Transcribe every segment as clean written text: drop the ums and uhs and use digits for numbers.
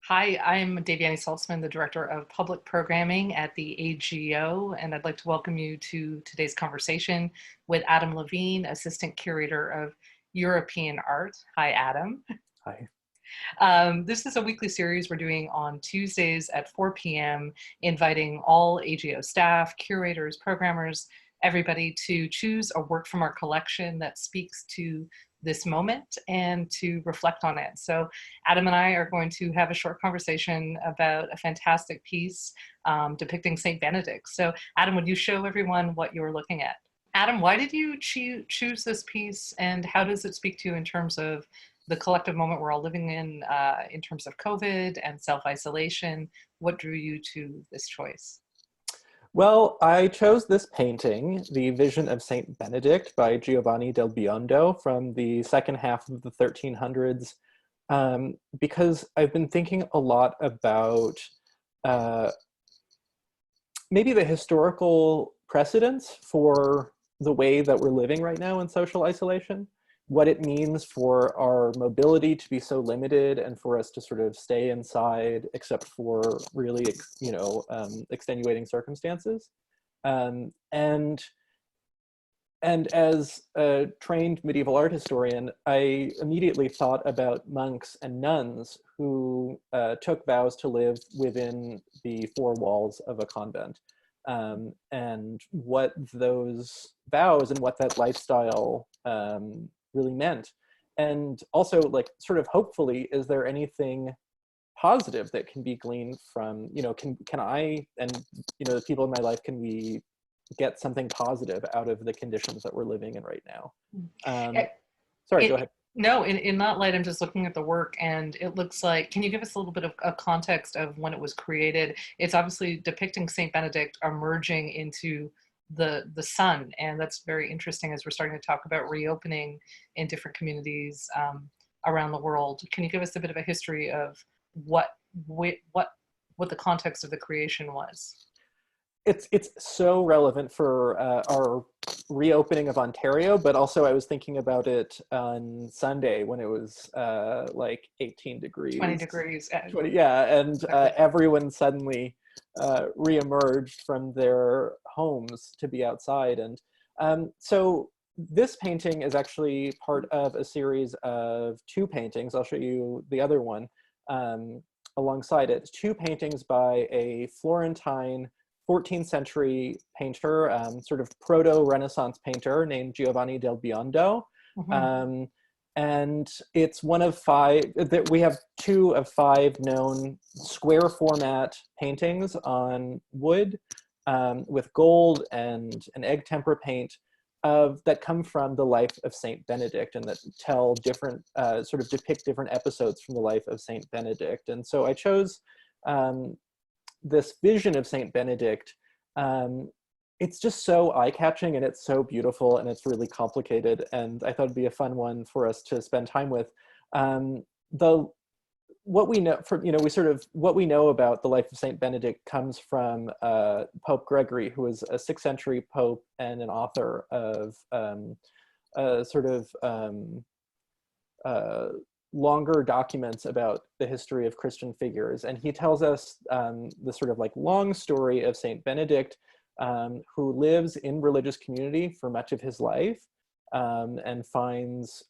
Hi, I'm Daviani Saltzman, the Director of Public Programming at the AGO, and I'd like to welcome you to today's conversation with Adam Levine, Assistant Curator of European Art. Hi, Adam. Hi. This is a weekly series we're doing on Tuesdays at 4 p.m., inviting all AGO staff, curators, programmers, everybody to choose a work from our collection that speaks to this moment and to reflect on it. So Adam and I are going to have a short conversation about a fantastic piece depicting St. Benedict. So Adam, would you show everyone what you're looking at? Adam, why did you choose this piece, and how does it speak to you in terms of the collective moment we're all living in terms of COVID and self-isolation? What drew you to this choice? Well, I chose this painting, The Vision of St. Benedict by Giovanni del Biondo from the second half of the 1300s, because I've been thinking a lot about uh, maybe the historical precedents for the way that we're living right now in social isolation, what it means for our mobility to be so limited and for us to sort of stay inside except for really, extenuating circumstances. Um, and and as a trained medieval art historian, I immediately thought about monks and nuns who took vows to live within the four walls of a convent, and what those vows and what that lifestyle really meant. And also, like, sort of hopefully, is there anything positive that can be gleaned from, can I and, the people in my life, can we get something positive out of the conditions that we're living in right now? Um, It, Sorry, go it, ahead. no, in that light, I'm just looking at the work, and it looks like, can you give us a little bit of a context of when it was created? It's obviously depicting St. Benedict emerging into the sun, and that's very interesting as we're starting to talk about reopening in different communities around the world. Can you give us a bit of a history of what what what the context of the creation was? It's so relevant for our reopening of Ontario, but also I was thinking about it on Sunday when it was like 18 20 degrees, degrees. 20, yeah, and Exactly. everyone suddenly reemerged from their homes to be outside. And so this painting is actually part of a series of two paintings. I'll show you the other one alongside it. Two paintings by a Florentine 14th century painter, sort of proto-Renaissance painter named Giovanni del Biondo. Mhm. Um, and it's one of five, that we have two of five known square format paintings on wood with gold and an egg tempera paint that come from the life of Saint Benedict and that tell different, sort of depict different episodes from the life of Saint Benedict. And so I chose this vision of Saint Benedict. um, it's just so eye-catching and it's so beautiful and it's really complicated. And I thought it'd be a fun one for us to spend time with. The What we know from, we sort of, what we know about the life of Saint Benedict comes from Pope Gregory, who was a 6th century pope and an author of sort of uh, longer documents about the history of Christian figures. And he tells us the sort of like long story of Saint Benedict, who lives in religious community for much of his life, and finds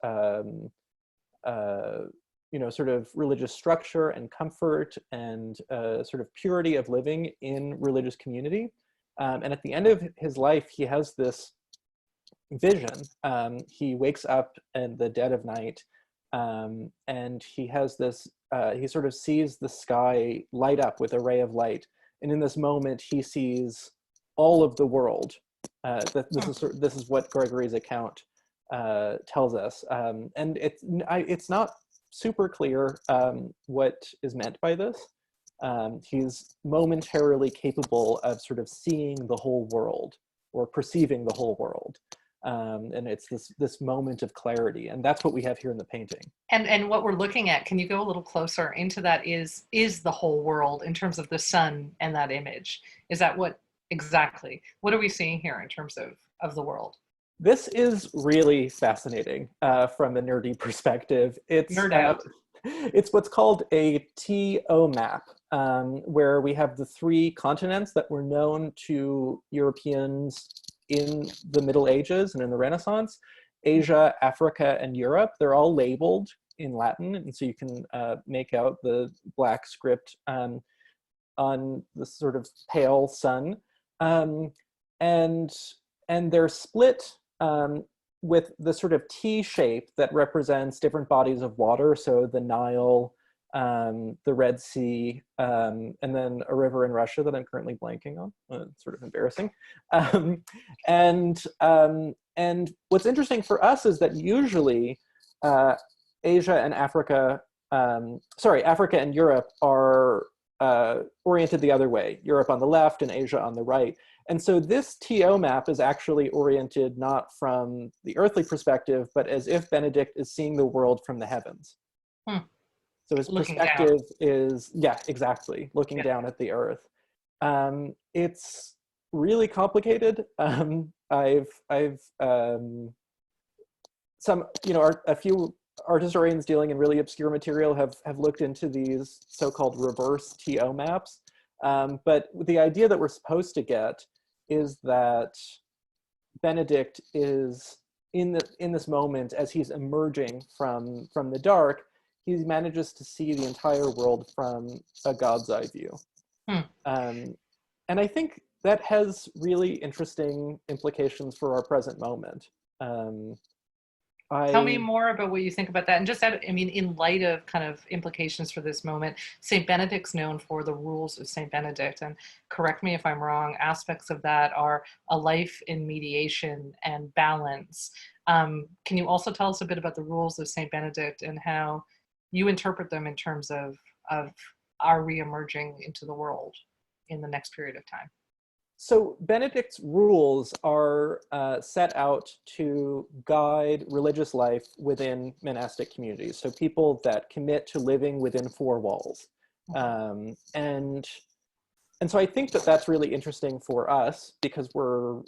sort of religious structure and comfort and sort of purity of living in religious community. And at the end of his life, he has this vision. He wakes up in the dead of night, and he has this, he sort of sees the sky light up with a ray of light. And in this moment, he sees all of the world. This is what Gregory's account tells us. And it's not super clear what is meant by this. He's momentarily capable of sort of seeing the whole world or perceiving the whole world. And it's this moment of clarity, and that's what we have here in the painting. And what we're looking at, can you go a little closer into that, is the whole world in terms of the sun and that image? Is that what exactly? What are we seeing here in terms of the world? This is really fascinating from a nerdy perspective. Nerd out. It's what's called a TO map, where we have the three continents that were known to Europeans in the Middle Ages and in the Renaissance: Asia, Africa, and Europe. They're all labeled in Latin, and so you can make out the black script on the sort of pale sun. Um, and they're split with the sort of T shape that represents different bodies of water. So the Nile, the Red Sea, and then a river in Russia that I'm currently blanking on. It's sort of embarrassing. Um, and what's interesting for us is that usually Asia and Africa, Africa and Europe are oriented the other way, Europe on the left and Asia on the right. And so this TO map is actually oriented not from the earthly perspective, but as if Benedict is seeing the world from the heavens. Hmm. So his Looking perspective down. is, yeah, exactly, looking down at the earth. It's really complicated. I've some, a few art historians dealing in really obscure material have looked into these so-called reverse TO maps. But the idea that we're supposed to get is that Benedict is in this moment, as he's emerging from the dark, he manages to see the entire world from a God's eye view. Hmm. And I think that has really interesting implications for our present moment. Tell me more about what you think about that. And just that, I mean, in light of kind of implications for this moment, St. Benedict's known for the rules of St. Benedict. And correct me if I'm wrong, aspects of that are a life in mediation and balance. Can you also tell us a bit about the rules of St. Benedict and how you interpret them in terms of our re-emerging into the world in the next period of time? So Benedict's rules are set out to guide religious life within monastic communities. So people that commit to living within four walls. And so I think that that's really interesting for us because we're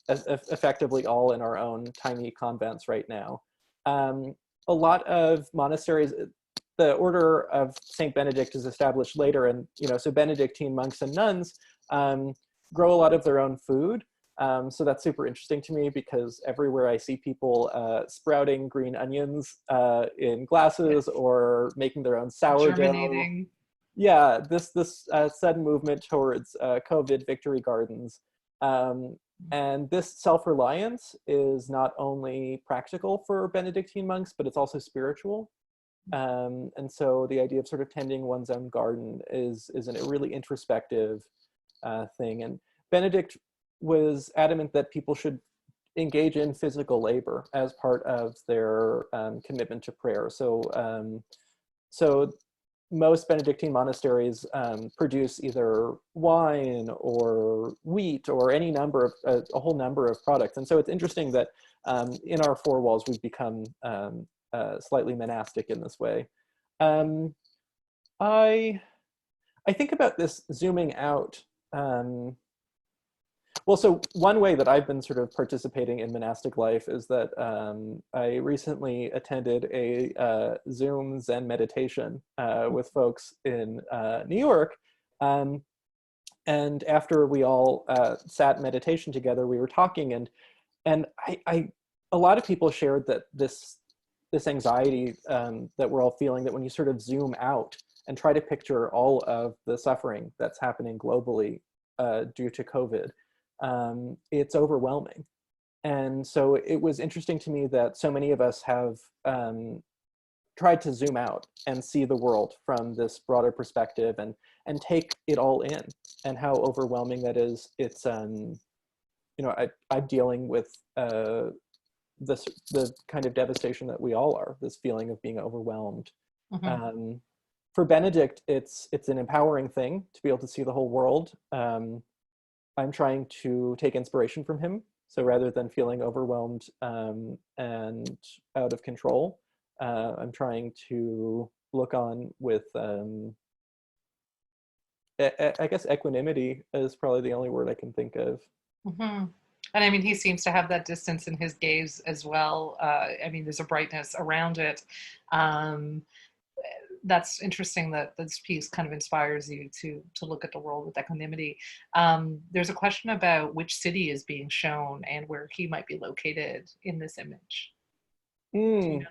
effectively all in our own tiny convents right now. A lot of monasteries, the order of St. Benedict is established later, and so Benedictine monks and nuns grow a lot of their own food. So that's super interesting to me because everywhere I see people sprouting green onions in glasses or making their own sourdough. Germinating. Yeah, this sudden movement towards COVID victory gardens. And this self-reliance is not only practical for Benedictine monks, but it's also spiritual. And so the idea of sort of tending one's own garden is a really introspective thing. And Benedict was adamant that people should engage in physical labor as part of their commitment to prayer. So most Benedictine monasteries produce either wine or wheat or any number of a whole number of products. And so it's interesting that in our four walls we've become slightly monastic in this way. I think about this zooming out. Well, so one way that I've been sort of participating in monastic life is that I recently attended a Zoom Zen meditation with folks in New York. And after we all sat in meditation together, we were talking, and a lot of people shared that this anxiety that we're all feeling, that when you sort of zoom out and try to picture all of the suffering that's happening globally due to COVID, it's overwhelming. And so it was interesting to me that so many of us have tried to zoom out and see the world from this broader perspective and take it all in, and how overwhelming that is. It's I'm dealing with the kind of devastation that we all are, this feeling of being overwhelmed. Mm-hmm. For Benedict, it's an empowering thing to be able to see the whole world. I'm trying to take inspiration from him. So rather than feeling overwhelmed and out of control, I'm trying to look on with, I guess equanimity is probably the only word I can think of. Mm-hmm. And I mean, he seems to have that distance in his gaze as well. I mean, there's a brightness around it. that's interesting that this piece kind of inspires you to look at the world with equanimity. There's a question about which city is being shown and where he might be located in this image. Do you Mm, know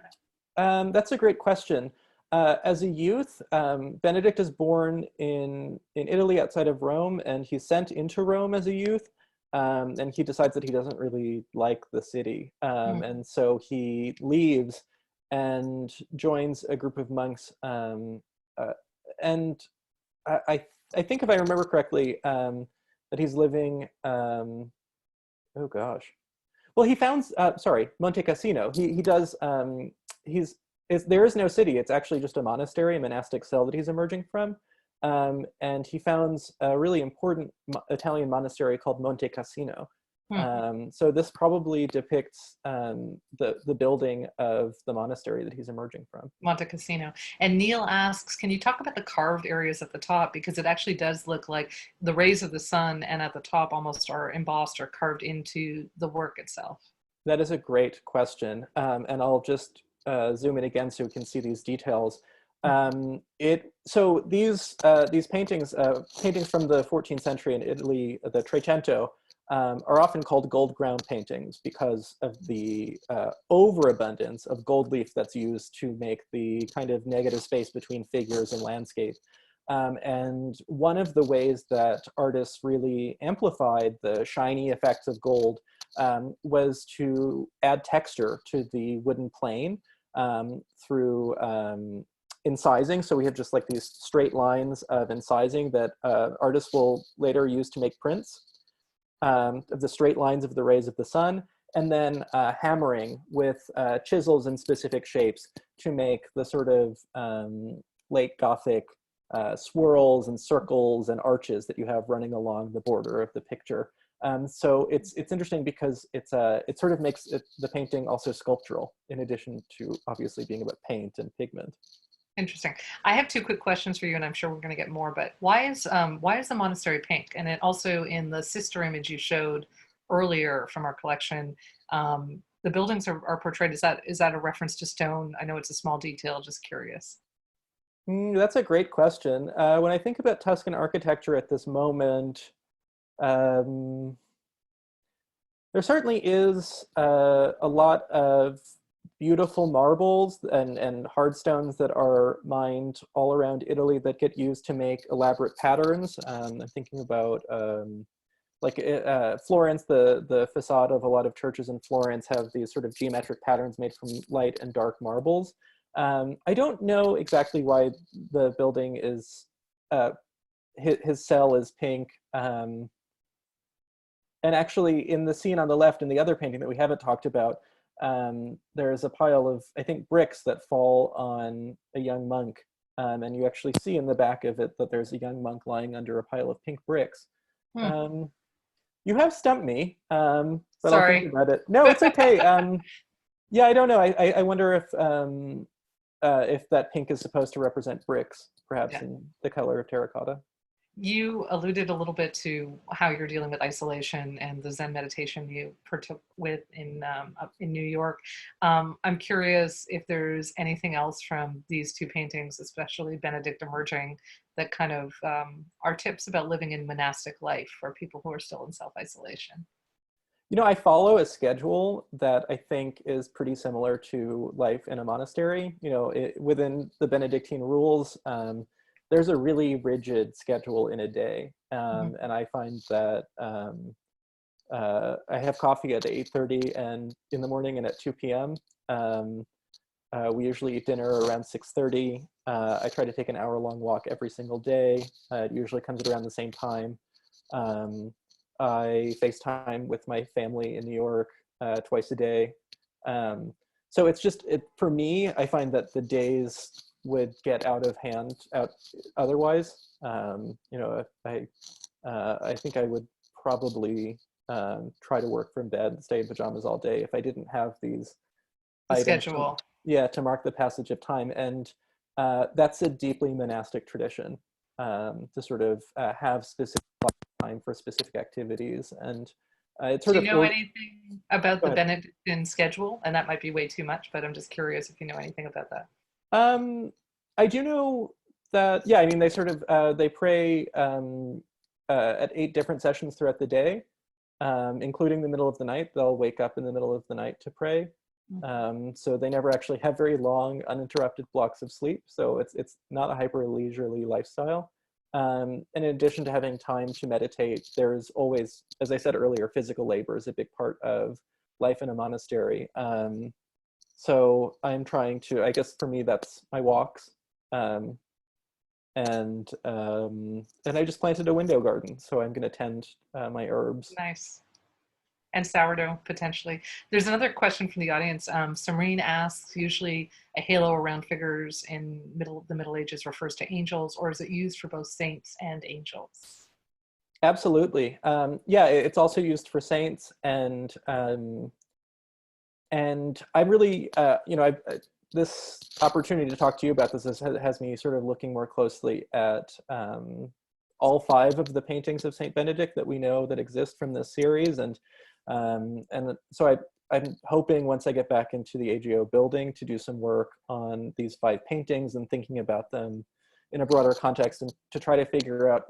that? that's a great question. As a youth, Benedict is born in Italy outside of Rome, and he's sent into Rome as a youth. And he decides that he doesn't really like the city. Hmm. And so he leaves and joins a group of monks. Uh, and I think if I remember correctly, that he's living, oh gosh, well, he founds, sorry, Monte Cassino. He does, there is no city. It's actually just a monastery, a monastic cell that he's emerging from. And he founds a really important Italian monastery called Monte Cassino. Hmm. So this probably depicts the building of the monastery that he's emerging from. Monte Cassino. And Neil asks, can you talk about the carved areas at the top? Because it actually does look like the rays of the sun and at the top almost are embossed or carved into the work itself. That is a great question. And I'll just zoom in again so we can see these details. So these paintings, paintings from the 14th century in Italy, the Trecento, are often called gold ground paintings because of the overabundance of gold leaf that's used to make the kind of negative space between figures and landscape. And one of the ways that artists really amplified the shiny effects of gold was to add texture to the wooden plane through incising. So we have just like these straight lines of incising that artists will later use to make prints of the straight lines of the rays of the sun, and then hammering with chisels in specific shapes to make the sort of late Gothic swirls and circles and arches that you have running along the border of the picture. So it's interesting because it sort of makes the painting also sculptural, in addition to obviously being about paint and pigment. Interesting. I have two quick questions for you, and I'm sure we're going to get more. But why is the monastery pink? And it also in the sister image you showed earlier from our collection, the buildings are portrayed. Is that a reference to stone? I know it's a small detail. Just curious. That's a great question. When I think about Tuscan architecture at this moment, um, there certainly is a lot of beautiful marbles and hard stones that are mined all around Italy that get used to make elaborate patterns. I'm thinking about Florence, the facade of a lot of churches in Florence have these sort of geometric patterns made from light and dark marbles. I don't know exactly why the building is, his cell is pink. And actually in the scene on the left in the other painting that we haven't talked about, there's a pile of, I think, bricks that fall on a young monk. And you actually see in the back of it that there's a young monk lying under a pile of pink bricks. Hmm. Um, you have stumped me, but I'll think Sorry. about it. No, it's okay. Yeah, I don't know. I wonder if that pink is supposed to represent bricks, perhaps Yeah. in the color of terracotta. You alluded a little bit to how you're dealing with isolation and the Zen meditation you partook with up in New York. I'm curious if there's anything else from these two paintings, especially Benedict Emerging, that kind of are tips about living in monastic life for people who are still in self-isolation. You know, I follow a schedule that I think is pretty similar to life in a monastery. You know, within the Benedictine rules, there's a really rigid schedule in a day. Mhm. And I find that I have coffee at 8:30 and in the morning and at 2 p.m. We usually eat dinner around 6:30. I try to take an hour-long walk every single day. It usually comes at around the same time. Um, I FaceTime with my family in New York twice a day. So it's just, for me, I find that the days would get out of hand otherwise. You know, I think I would probably try to work from bed, stay in pajamas all day if I didn't have these The items to, schedule. yeah, to mark the passage of time. And that's a deeply monastic tradition, to sort of have specific time for specific activities. And it's Do sort you of, know anything about go the ahead. Benedictine schedule? And that might be way too much, but I'm just curious if you know anything about that. Um, I do know that, yeah, I mean, they sort of, they pray at 8 different sessions throughout the day, including the middle of the night. They'll wake up in the middle of the night to pray. So they never actually have very long, uninterrupted blocks of sleep. So it's not a hyper leisurely lifestyle. And in addition to having time to meditate, there's always, as I said earlier, physical labor is a big part of life in a monastery. So I'm trying to, I guess for me, that's my walks. Um, and I just planted a window garden, so I'm going to tend my herbs. Nice. And sourdough, potentially. There's another question from the audience. Samarine asks, usually a halo around figures in the Middle Ages refers to angels, or is it used for both saints and angels? Absolutely. Yeah, it's also used for saints, and I'm really, this opportunity to talk to you about this has me sort of looking more closely at all 5 of the paintings of St. Benedict that we know that exist from this series. And so I'm hoping once I get back into the AGO building to do some work on these 5 paintings and thinking about them in a broader context, and to try to figure out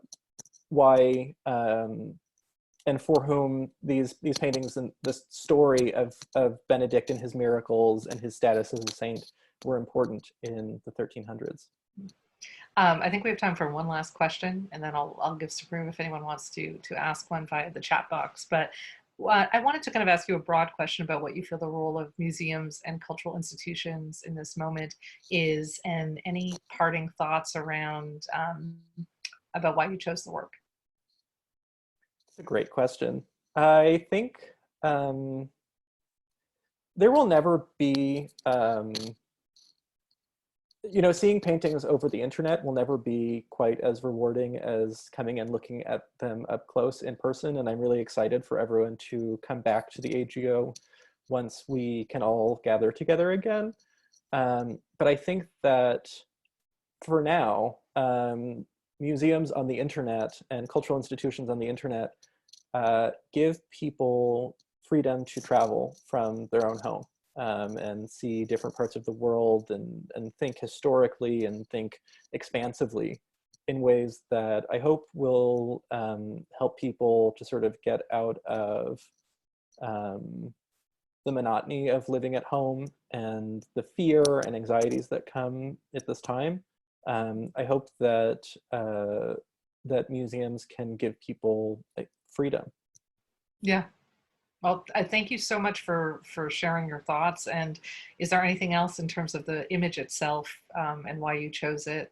why and for whom these paintings and the story of Benedict and his miracles and his status as a saint were important in the 1300s. I think we have time for one last question, and then I'll give some room if anyone wants to ask one via the chat box. But I wanted to kind of ask you a broad question about what you feel the role of museums and cultural institutions in this moment is, and any parting thoughts around about why you chose the work. It's a great question. I think there will never be, seeing paintings over the internet will never be quite as rewarding as coming and looking at them up close in person. And I'm really excited for everyone to come back to the AGO once we can all gather together again. But I think that for now, museums on the internet and cultural institutions on the internet give people freedom to travel from their own home, and see different parts of the world, and think historically and think expansively in ways that I hope will help people to sort of get out of the monotony of living at home and the fear and anxieties that come at this time. I hope that that museums can give people like freedom. Yeah. Well, I thank you so much for sharing your thoughts. And is there anything else in terms of the image itself, and why you chose it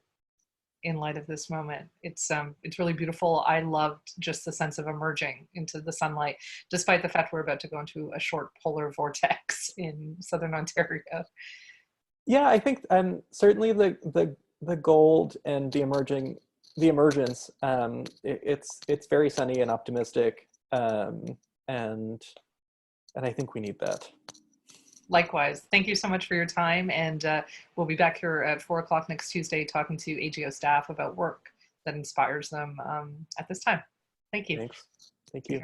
in light of this moment? It's really beautiful. I loved just the sense of emerging into the sunlight, despite the fact we're about to go into a short polar vortex in southern Ontario. Yeah, I think certainly the gold and the emergence. It's very sunny and optimistic, and I think we need that. Likewise, thank you so much for your time, and we'll be back here at 4 o'clock next Tuesday talking to AGO staff about work that inspires them at this time. Thank you. Thanks. Thank you.